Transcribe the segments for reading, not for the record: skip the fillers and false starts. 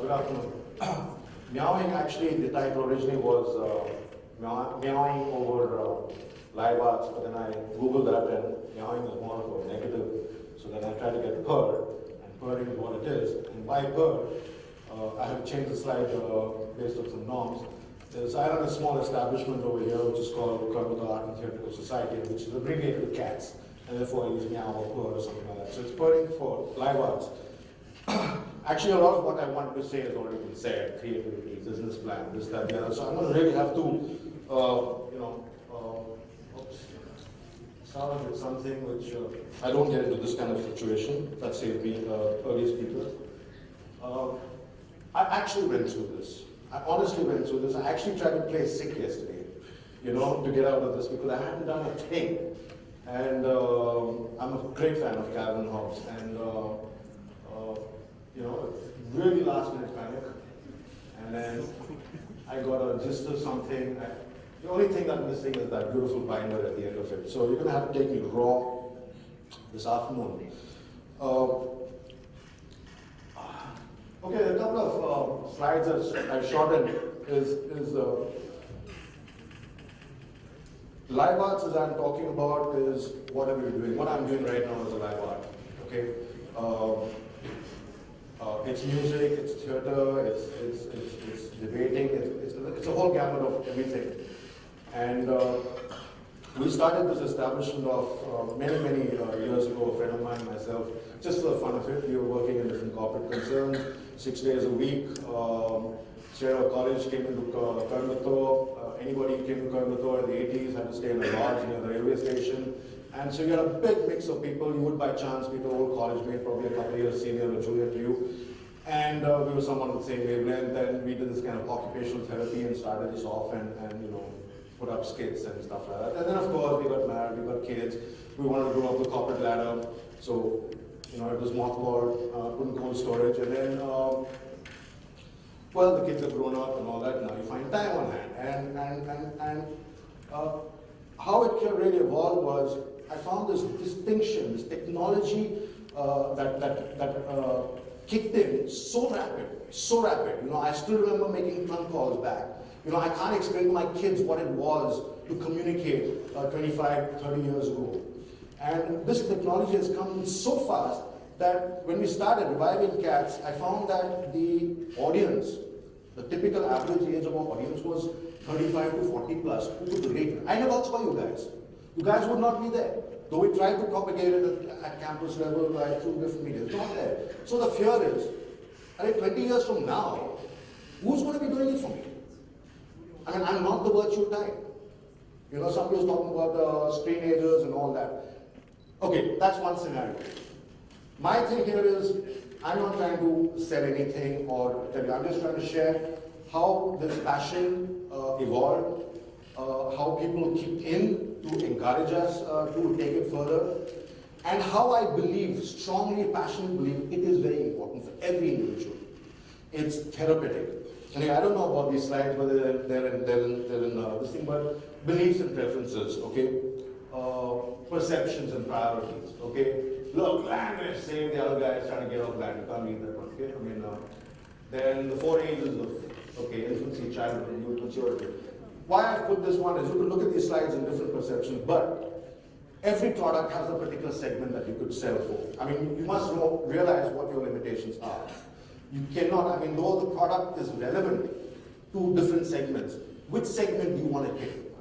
Good afternoon. Meowing, actually, the title originally was meowing over live arts, but then I googled that and meowing is more of a negative. So then I tried to get purr, and purring is what it is. And why purr? I have changed the slide based on some norms. I run a small establishment over here which is called Coimbatore Art and Theatrical Society, which is abbreviated to CATS, and therefore I use meow or purr or something like that. So it's purring for live arts. Actually, a lot of what I wanted to say has already been said: creativity, business plan, this, that, the other. So I'm going to really have to, start with something which I don't get into this kind of situation. That saves me early speakers. I actually went through this. I honestly went through this. I actually tried to play sick yesterday, to get out of this because I hadn't done a thing. And I'm a great fan of Calvin Hobbes, and really last minute panic. And then I got a gist of something. The only thing that's missing is that beautiful binder at the end of it. So you're going to have to take me raw this afternoon. Okay, a couple of slides I've shortened is live arts, as I'm talking about, is what are we doing? What I'm doing right now is a live art. Okay, it's music, it's theater, it's debating, it's a whole gamut of everything. And we started this establishment of many years ago. A friend of mine and myself, just for the fun of it. We were working in different corporate concerns, 6 days a week. Straight out of college, came into Coimbatore. Anybody who came to Coimbatore in the 80s had to stay in a lodge near the railway station. And so you had a big mix of people. You would by chance meet an old college mate, probably a couple of years senior or junior to you. And we were somewhat on the same wavelength. And we did this kind of occupational therapy and started this off and put up skits and stuff like that. And then of course we got married, we got kids. We wanted to go up the corporate ladder. So it was mothballed, put in cold storage. And then well, the kids have grown up and all that. Now you find time on hand. And how it really evolved was I found this distinction, this technology that kicked in so rapid. I still remember making trunk calls back. I can't explain to my kids what it was to communicate 25, 30 years ago. And this technology has come so fast that when we started reviving cats, I found that the audience, the typical average age of our audience was 35 to 40 plus, who could relate. I never saw you guys. You guys would not be there. Though we tried to propagate it at campus level through different media, it's not there. So the fear is, 20 years from now, who's going to be doing it for me? I mean, I'm not the virtual type. Somebody was talking about screenagers and all that. Okay, that's one scenario. My thing here is, I'm not trying to sell anything or tell you. I'm just trying to share how this passion evolved, how people kicked in to encourage us to take it further, and how I believe, strongly, passionately believe, it is very important for every individual. It's therapeutic. And I don't know about these slides, whether they're in this thing, but beliefs and preferences, okay? Perceptions and priorities, okay? Look, land is saying the other guy is trying to get off land. You can't read that one, okay? Then the 4 ages of, infancy, childhood, and youth, maturity. Why I put this one is you can look at these slides in different perceptions, but every product has a particular segment that you could sell for. You must realize what your limitations are. You cannot, though the product is relevant to different segments, which segment do you want to hit?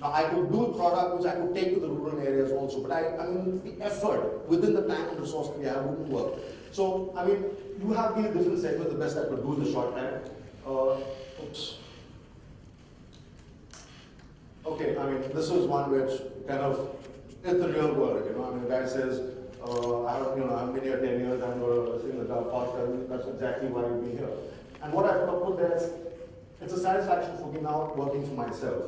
Now, I could do a product which I could take to the rural areas also, but the effort within the time and resource we have wouldn't work. So, you have these different segments. The best I could do in the short time. Okay, this is one which kind of, it's the real world, the guy says, I've been here 10 years, I'm going to sing the podcast, that's exactly why you've been here. And what I've put there is, it's a satisfaction for me now working for myself.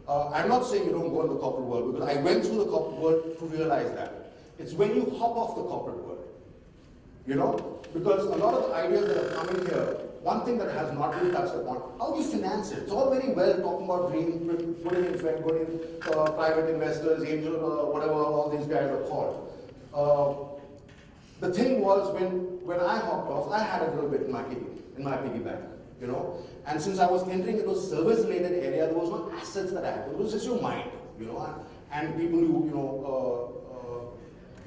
I'm not saying you don't go in the corporate world, because I went through the corporate world to realize that. It's when you hop off the corporate world, because a lot of the ideas that are coming here, one thing that has not been touched upon, how do you finance it? It's all very well talking about putting in private investors, angel, whatever all these guys are called. The thing was, when I hopped off, I had a little bit in my kidney. in my piggy bank, you know. And since I was entering into a service-related area, there was no assets that I had. It was just your mind, you know, and people you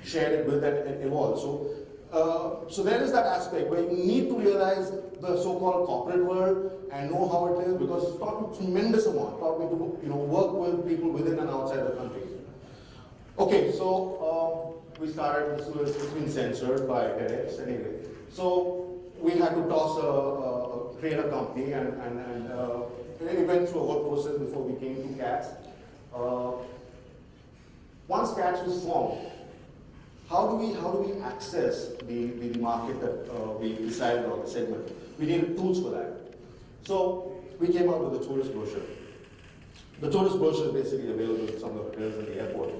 shared it with and evolved. So there is that aspect where you need to realize the so-called corporate world and know how it is, because it's taught me tremendous amount. Taught me to work with people within and outside the country. Okay, so we started. It's been censored by TEDx anyway. So we had to create a company, and we went through a whole process before we came to CATS. Once CATS was formed, how do we access the market that we decided on, the segment? We needed tools for that. So we came out with the tourist brochure. The tourist brochure is basically available at some of the hotels in the airport.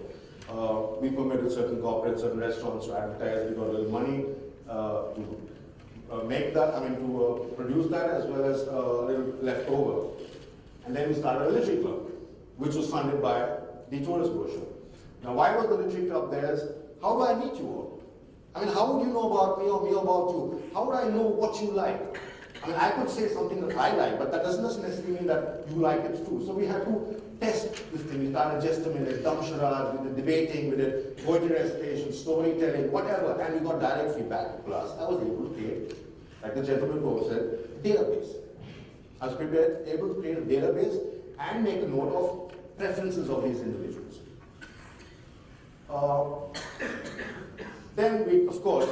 We permitted certain corporates, certain restaurants to advertise. We got a little money to make that, to produce that, as well as a little left over. And then we started a literary club, which was funded by the tourist brochure. Now, why was the literary club there? How do I meet you all? How would you know about me or me about you? How would I know what you like? I could say something that I like, but that doesn't necessarily mean that you like it too. So we had to test this thing. We started just a minute, dumb charades, we did debating, we did poetry recitation, storytelling, whatever, and we got direct feedback. Plus, I was able to create, like the gentleman who said, a database. I was able to create a database and make a note of preferences of these individuals. Then we, of course,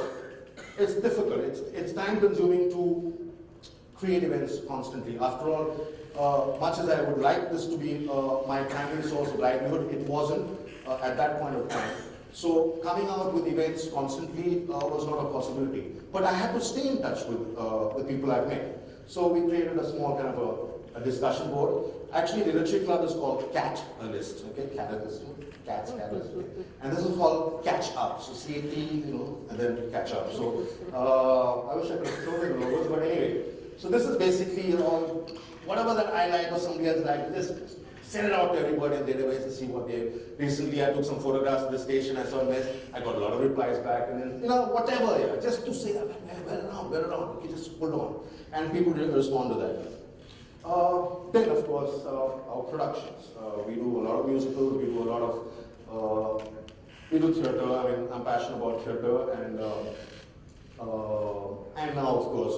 it's difficult. It's time-consuming to create events constantly. After all, much as I would like this to be my primary source of livelihood, it wasn't at that point of time. So coming out with events constantly was not a possibility. But I had to stay in touch with the people I've met. So we created a small kind of a discussion board. Actually, the literary club is called CAT list. Okay, CAT list. Cats. And this is called Catch Up. So C-A-T, and then Catch Up. So I wish I could have shown you the logos, but anyway. So this is basically, whatever that I like or somebody else like, just send it out to everybody in the database and see what they. Recently, I took some photographs at the station. I saw a mess. I got a lot of replies back, and then whatever, yeah, just to say, wear around. Okay, just hold on, and people didn't respond to that. Then, of course, our productions. We do a lot of musicals. We do a lot of we do theatre. I'm passionate about theatre, and now, of course,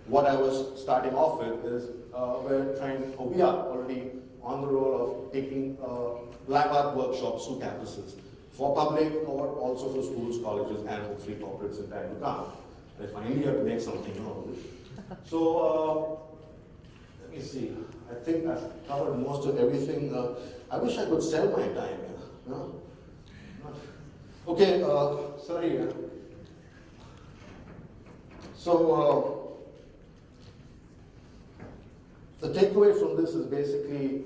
what I was starting off with is we are already on the roll of taking live art workshops to campuses for public or also for schools, colleges, and hopefully corporates in time to come. And if I only have to make something out of this. So let me see. I think I've covered most of everything. I wish I could sell my time here. No? Okay, sorry. So the takeaway from this is basically,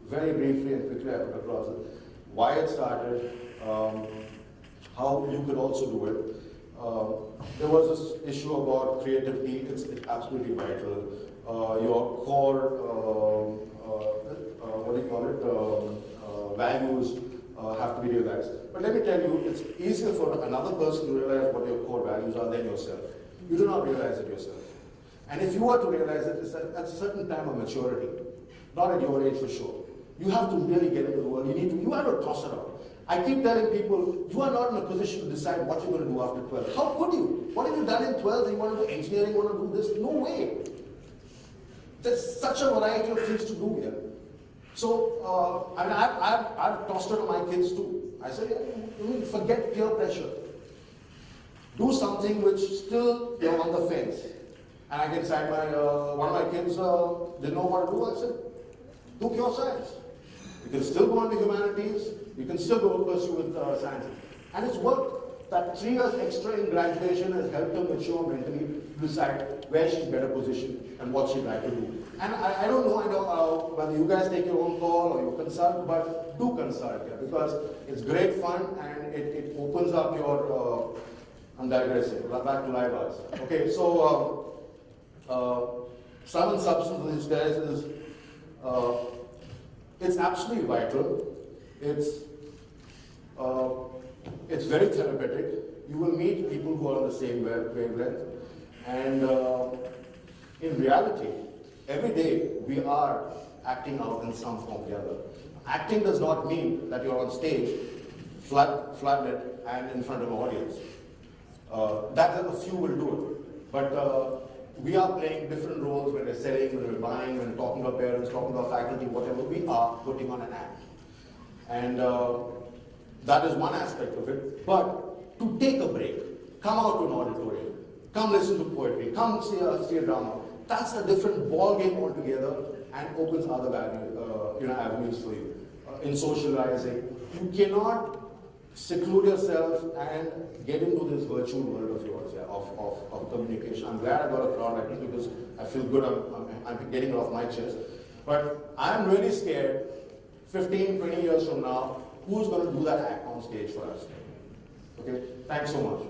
very briefly and quickly I put across it, why it started, how you could also do it. There was this issue about creativity. It's absolutely vital. Your core, values have to be realized. But let me tell you, it's easier for another person to realize what your core values are than yourself. You do not realize it yourself. And if you were to realize it, it's at a certain time of maturity, not at your age for sure. You have to really get into the world. You have to toss it out. I keep telling people, you are not in a position to decide what you're going to do after 12. How could you? What have you done in 12? You want to do engineering, you want to do this? No way. There's such a variety of things to do here. So, I've tossed it to my kids too. I said, forget peer pressure. Do something which still you're on the fence. And I can say, one of my kids didn't know what to do. I said, do pure science. You can still go into humanities. You can still go pursue with science. And it's worked. That 3 years extra in graduation has helped her mature mentally to decide where she's better positioned and what she'd like to do. And I don't know whether you guys take your own call or you consult, but do consult here because it's great fun and it opens up your, I'm digressing, back to live arts. Okay, so sum and substance of these guys is, it's absolutely vital. It's very therapeutic. You will meet people who are on the same wavelength. And in reality, every day we are acting out in some form or the other. Acting does not mean that you're on stage, flooded, and in front of an audience. That a few will do it. But we are playing different roles when we're selling, when we're buying, when we're talking to our parents, talking to our faculty, whatever. We are putting on an act. And that is one aspect of it. But to take a break, come out to an auditorium, come listen to poetry, come see a drama, that's a different ball game altogether and opens other avenues for you. In socializing, you cannot seclude yourself and get into this virtual world of yours, of communication. I'm glad I got a crowd like this because I feel good, I'm getting it off my chest. But I'm really scared, 15, 20 years from now, who's going to do that act on stage for us? Okay, thanks so much.